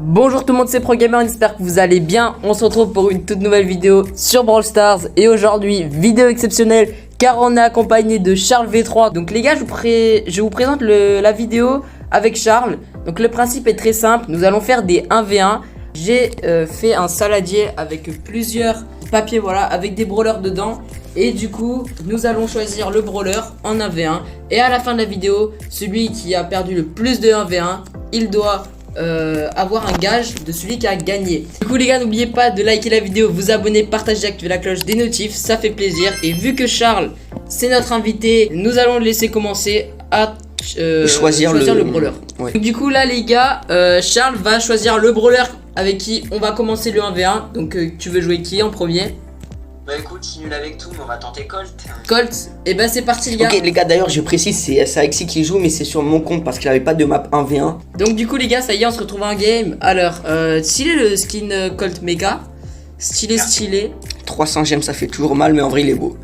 Bonjour tout le monde, c'est ProGamer, j'espère que vous allez bien. On se retrouve pour une toute nouvelle vidéo sur Brawl Stars. Et aujourd'hui, vidéo exceptionnelle car on est accompagné de Charles V3. Donc les gars, je vous présente la vidéo avec Charles. Donc le principe est très simple, nous allons faire des 1v1. J'ai fait un saladier avec plusieurs papiers, voilà, avec des brawlers dedans. Et du coup, nous allons choisir le brawler en 1v1. Et à la fin de la vidéo, celui qui a perdu le plus de 1v1, il doit avoir un gage de celui qui a gagné. Du coup les gars, n'oubliez pas de liker la vidéo, vous abonner, partager, activer la cloche des notifs, ça fait plaisir. Et vu que Charles c'est notre invité, nous allons le laisser commencer à choisir le brawler. Ouais. Donc, du coup là les gars, Charles va choisir le brawler avec qui on va commencer le 1v1. Donc tu veux jouer qui en premier? Bah écoute, je suis nul avec tout, mais on va tenter Colt. Colt, et bah c'est parti les gars. Ok les gars, d'ailleurs je précise, c'est Alexis qui joue, mais c'est sur mon compte parce qu'il avait pas de map 1v1. Donc du coup les gars, ça y est, on se retrouve en game. Alors, stylé le skin Colt Mega. Stylé. 300 gemmes ça fait toujours mal, mais en vrai il est beau.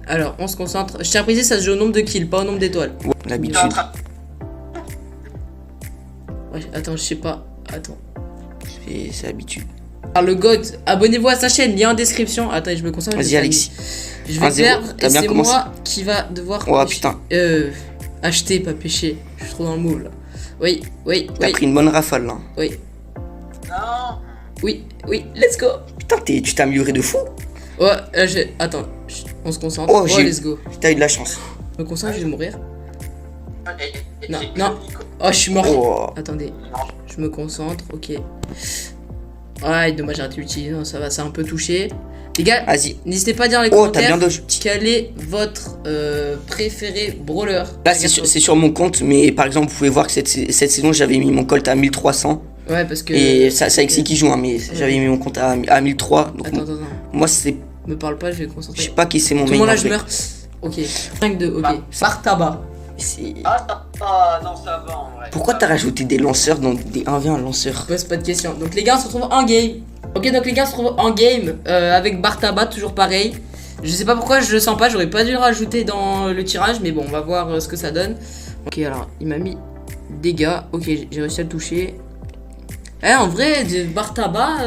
Alors on se concentre. Je tiens à préciser, ça se joue au nombre de kills, pas au nombre d'étoiles. Ouais, l'habitude. Ouais, attends, je sais pas. Attends. C'est l'habitude. Alors le God, abonnez-vous à sa chaîne, lien en description. Attends, je me concentre. Vas-y Alexis. Je vais perdre et c'est moi qui va devoir putain. acheter, pas pêcher. Je suis trop dans le moule là. Oui. T'as pris une bonne rafale là. Oui. Non. Oui, let's go. Putain, tu t'es amélioré de fou. Ouais, attends, on se concentre. Oh, let's go. T'as eu de la chance. Je me concentre, je vais mourir. Non. Oh, je suis mort. Oh. Attendez, je me concentre, ok. Ouais, dommage, j'ai raté l'utiliser, ça va, ça a un peu touché. Les gars, vas-y, n'hésitez pas à dire dans les commentaires quel est votre préféré brawler. Là c'est sur mon compte, mais par exemple vous pouvez voir que cette saison j'avais mis mon Colt à 1300. Ouais, parce que... Et ça c'est Alexis qui joue, hein, mais j'avais mis mon compte à 1300. Donc attends. Moi c'est... Me parle pas, je vais me concentrer. Je sais pas qui c'est mon meilleur. Là je meurs. Ok, 5-2, ok. Bartaba. Non, ça va en vrai. Pourquoi t'as rajouté des lanceurs dans des 1v1 lanceurs? Pose pas de question. Donc les gars, on se retrouve en game. Ok, donc les gars, on se retrouve en game avec Bartaba, toujours pareil. Je sais pas pourquoi je le sens pas, j'aurais pas dû le rajouter dans le tirage, mais bon, on va voir ce que ça donne. Ok, alors, il m'a mis dégâts. Ok, j'ai réussi à le toucher. En vrai, de Bartaba...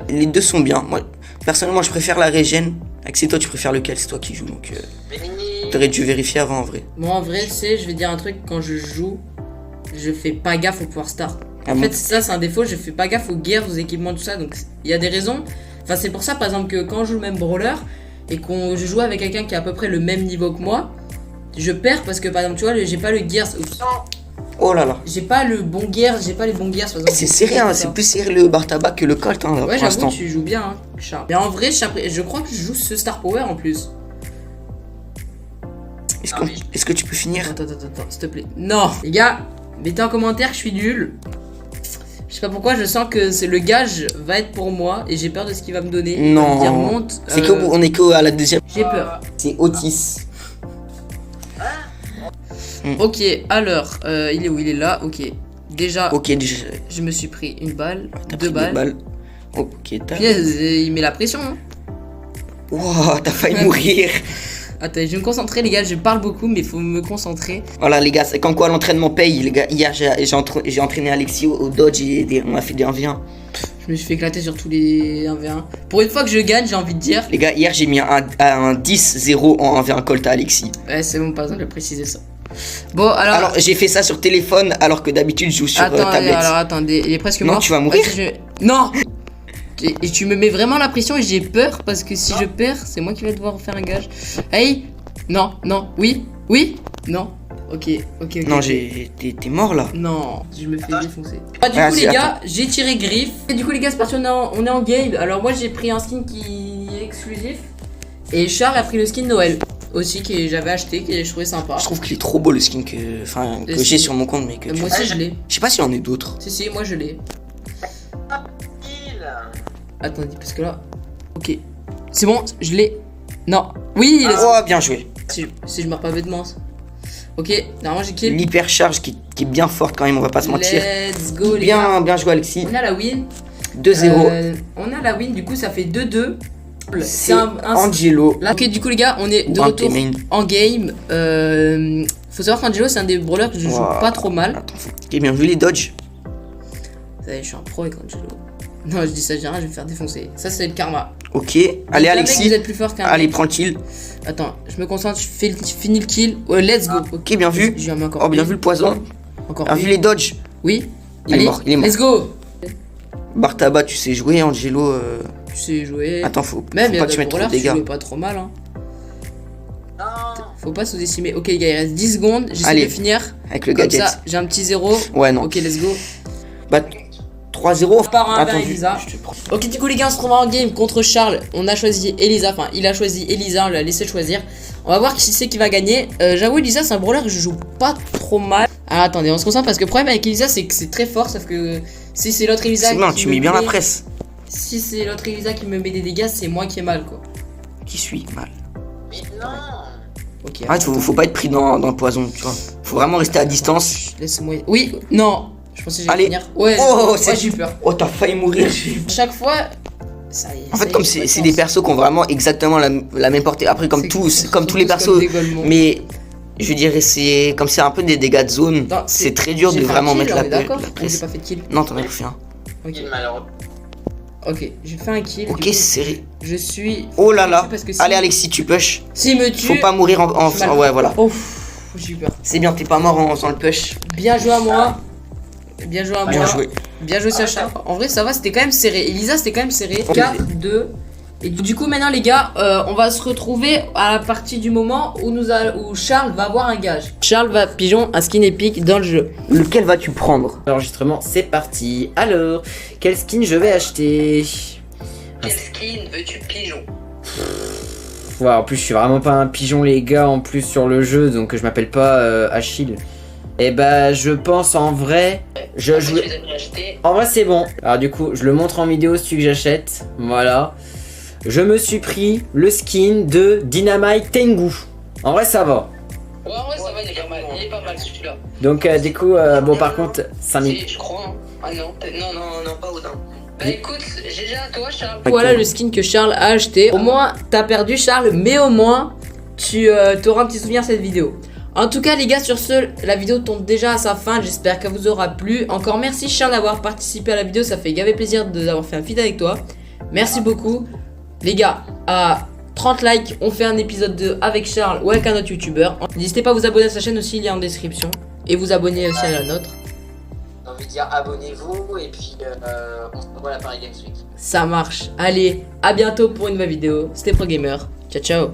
Les deux sont bien. Moi, personnellement, je préfère la régène. Axel, toi, tu préfères lequel? C'est toi qui joues, donc... T'aurais dû vérifier avant, en vrai. Moi, en vrai, je vais dire un truc, quand je joue, je fais pas gaffe au pouvoir start. En fait, ça, c'est un défaut, je fais pas gaffe aux guerres, aux équipements, tout ça, donc il y a des raisons. Enfin, c'est pour ça, par exemple, que quand je joue le même brawler, et je joue avec quelqu'un qui a à peu près le même niveau que moi, je perds parce que, par exemple, tu vois, j'ai pas le gears... Oh là là. J'ai pas le bon gears, par exemple. C'est serré, hein, c'est plus serré le Bartaba que le Colt, hein, ouais, j'avoue, tu joues bien, hein, Charles. Mais en vrai, je crois que je joue ce Star Power en plus. Est-ce que tu peux finir? Attends, s'il te plaît. Non. Les gars, mettez en commentaire que je suis nul. Je sais pas pourquoi, je sens que le gage va être pour moi et j'ai peur de ce qu'il va me donner. Non. C'est on est qu'à la deuxième. J'ai peur. C'est Otis. Ok, alors, il est où? Il est là, ok. Déjà, déjà. Je me suis pris une balle, deux balles. Ok, il met la pression, hein. Wow, t'as failli mourir. Attends, je vais me concentrer les gars, je parle beaucoup mais il faut me concentrer. Voilà les gars, c'est quand quoi l'entraînement paye les gars. Hier j'ai entraîné Alexis au dodge et on a fait des 1v1. Je me suis fait éclater sur tous les 1v1. Pour une fois que je gagne, j'ai envie de dire. Les gars, hier j'ai mis un 10-0 en 1v1 Colt à Alexis. Ouais, c'est bon, pas besoin de préciser ça. Bon, alors j'ai fait ça sur téléphone alors que d'habitude je joue sur tablette. Alors attendez, il est presque mort. Non, tu vas mourir. Non. Et tu me mets vraiment la pression et j'ai peur parce que si je perds, c'est moi qui vais devoir faire un gage. Hey. Non, oui, non. Ok. Non, t'es mort là. Non, je me fais défoncer. Du coup les gars, j'ai tiré griffe. Et du coup les gars, c'est parti, on est en game. Alors moi j'ai pris un skin qui est exclusif. Et Charles a pris le skin Noël aussi que j'avais acheté, que je trouvais sympa. Je trouve qu'il est trop beau le skin que j'ai sur mon compte, mais que moi aussi je l'ai. Je sais pas s'il y en a d'autres. Si, moi je l'ai. Attendez, parce que là... Ok. C'est bon, je l'ai... Non. Oui, oh, bien joué. Si je meurs pas bêtement. Ok, normalement j'ai kill. L'hypercharge qui est bien forte quand même, on va pas se mentir. Let's go les gars. Bien joué Alexis. On a la win. 2-0. On a la win, du coup ça fait 2-2. C'est Angelo. Là, ok, du coup les gars, on est de retour en game. Faut savoir qu'Angelo c'est un des brawlers que je joue pas trop mal. Attends, ok, bien vu les dodges. Je suis un pro avec Angelo. Non, je dis ça, je dis rien, je vais me faire défoncer. Ça, c'est le karma. Ok, allez Jamais Alexis. que vous êtes plus fort qu'un Allez, mec. prends le kill. Attends, je me concentre, je finis le kill. Ouais, let's go. Ok, bien vu. J'ai mis encore Oh, bien une. vu le poison. Encore Bien une. vu les dodges. Oui. Il est Allez, mort, il est mort. let's go. Bartaba, tu sais jouer, Angelo. Tu sais jouer. Attends, faut Même, il y pas a que tu de mettes trop de tu dégâts. jouais pas trop mal. Hein. Non. Faut pas sous-estimer. Ok, les gars, il reste 10 secondes. J'essaie Allez, de finir. Avec le Comme gadget. ça, j'ai un petit 0. Ouais, non. Ok, let's go. Bah, 3-0. Part un Attends, vers Elisa. je te prends. Ok, du coup, les gars, on se retrouve en game contre Charles. On a choisi Elisa. Enfin, il a choisi Elisa. On l'a laissé choisir. On va voir qui c'est qui va gagner. J'avoue, Elisa, c'est un brawler que je joue pas trop mal. Alors, attendez, on se concentre parce que le problème avec Elisa, c'est que c'est très fort. Sauf que si c'est l'autre Elisa C'est bien, qui tu me mets bien la met- presse. Si c'est l'autre Elisa qui me met des dégâts, c'est moi qui ai mal, quoi. Qui suis mal. Mais non. Ok. Arrête, faut pas être pris dans le poison, tu vois. Faut vraiment rester à distance. Laisse-moi. Oui, non. Je pensais que j'allais Allez. finir. Ouais, Oh, ouais, c'est- j'ai eu peur. Oh, t'as failli mourir. Chaque fois. Ça y est, En ça fait, y comme est, j'ai c'est pas des de persos qui ont vraiment exactement la même portée. Après, comme tous les persos. Mais je dirais, c'est comme c'est un peu des dégâts de zone. Non, C'est très dur de vraiment mettre la D'accord, j'ai presse. pas fait de kill. Non, t'en as pas fait un. Ok, Il malheureux. ok, j'ai fait un kill. Ok, du coup, c'est serré. je suis. Oh là là. Parce que si- Allez, Alexis, tu push. S'il me tue. Faut pas mourir en. je suis mal. Ouais, voilà. Oh, j'ai eu peur. C'est bien, t'es pas mort en faisant le push. Bien joué à moi. Bien joué à moi. Bien joué. Bien joué, Sacha. En vrai, ça va, c'était quand même serré. Elisa, c'était quand même serré. 4, 2. Et du coup, maintenant, les gars, on va se retrouver à la partie du moment où Charles va avoir un gage. Charles va pigeon un skin épique dans le jeu. Lequel vas-tu prendre? L'enregistrement, c'est parti. Alors, quel skin je vais acheter? Quel skin veux-tu pigeon? Ouais, en plus, je suis vraiment pas un pigeon, les gars, en plus sur le jeu, donc je m'appelle pas Achille. Et bah, je pense en vrai, je joue. En vrai, c'est bon. Alors, du coup, je le montre en vidéo, celui que j'achète. Voilà. Je me suis pris le skin de Dynamite Tengu. En vrai, ça va. Ouais, en vrai, ça va, il est pas mal. Il est pas mal celui-là. Donc, du coup, bon, par contre, 5 minutes. Si, je crois. Hein. Ah non, non, pas autant. Bah écoute, j'ai déjà à toi, Charles. Voilà le skin que Charles a acheté. Au moins, t'as perdu Charles, mais au moins, tu auras un petit souvenir de cette vidéo. En tout cas, les gars, sur ce, la vidéo tombe déjà à sa fin. J'espère qu'elle vous aura plu. Encore merci, Charles, d'avoir participé à la vidéo. Ça fait gaver plaisir d'avoir fait un feed avec toi. Merci beaucoup. Les gars, à 30 likes, on fait un épisode 2 avec Charles ou avec un autre youtubeur. N'hésitez pas à vous abonner à sa chaîne aussi, il est en description. Et vous abonner aussi à la nôtre. J'ai envie de dire abonnez-vous et puis on se revoit à la Paris Games Week. Ça marche. Allez, à bientôt pour une nouvelle vidéo. C'était ProGamer. Ciao, ciao.